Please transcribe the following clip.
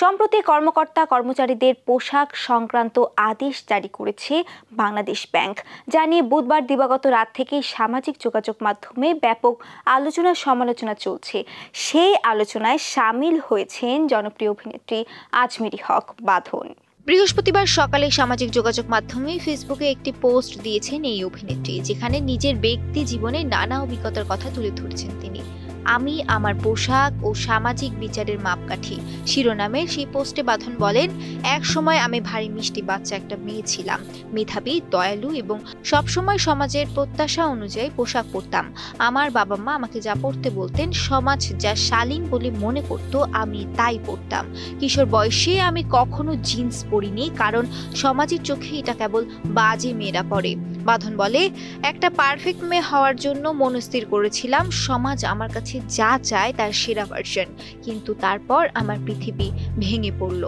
সম্প্রতি কর্মকর্তা কর্মচারীদের পোশাক সংক্রান্ত আদেশ জারি করেছে বাংলাদেশ ব্যাংক। যা নিয়ে বুধবার দিবাগত রাত থেকেই সামাজিক যোগাযোগ মাধ্যমে ব্যাপক আলোচনা সমালোচনা চলছে। সেই আলোচনায় সামিল হয়েছেন জনপ্রিয় অভিনেত্রী আজমেরী হক বাঁধন। বৃহস্পতিবার সকালে সামাজিক যোগাযোগ মাধ্যমে ফেসবুকে একটি পোস্ট দিয়েছেন এই অভিনেত্রী, যেখানে নিজের ব্যক্তি জীবনে নানা অভিজ্ঞতার কথা তুলে ধরেছেন তিনি। আমি আমার পোশাক ও সামাজিক বিচারের মাপকাঠি শিরোনামের সেই পোস্টে বাঁধন বলেন, এক সময় আমি ভারী মিষ্টি বাচ্চা একটা মেয়ে ছিলাম, মেধাবী, দয়ালু এবং সবসময় সমাজের প্রত্যাশা অনুযায়ী পোশাক পরতাম। আমার বাবা মা আমাকে যা পরতে বলতেন, সমাজ যা শালীন বলে মনে করত, আমি তাই পরতাম। কিশোর বয়সে আমি কখনো জিন্স পরিনি, কারণ সমাজের চোখে এটা কেবল বাজে মেয়েরা পরে। বাঁধন বলে, একটা পারফেক্ট মেয়ে হওয়ার জন্য মনস্থির করেছিলাম সমাজ আমার কাছে যা চায় তার সেরা ভার্সন, কিন্তু তারপর আমার পৃথিবী ভেঙে পড়ল।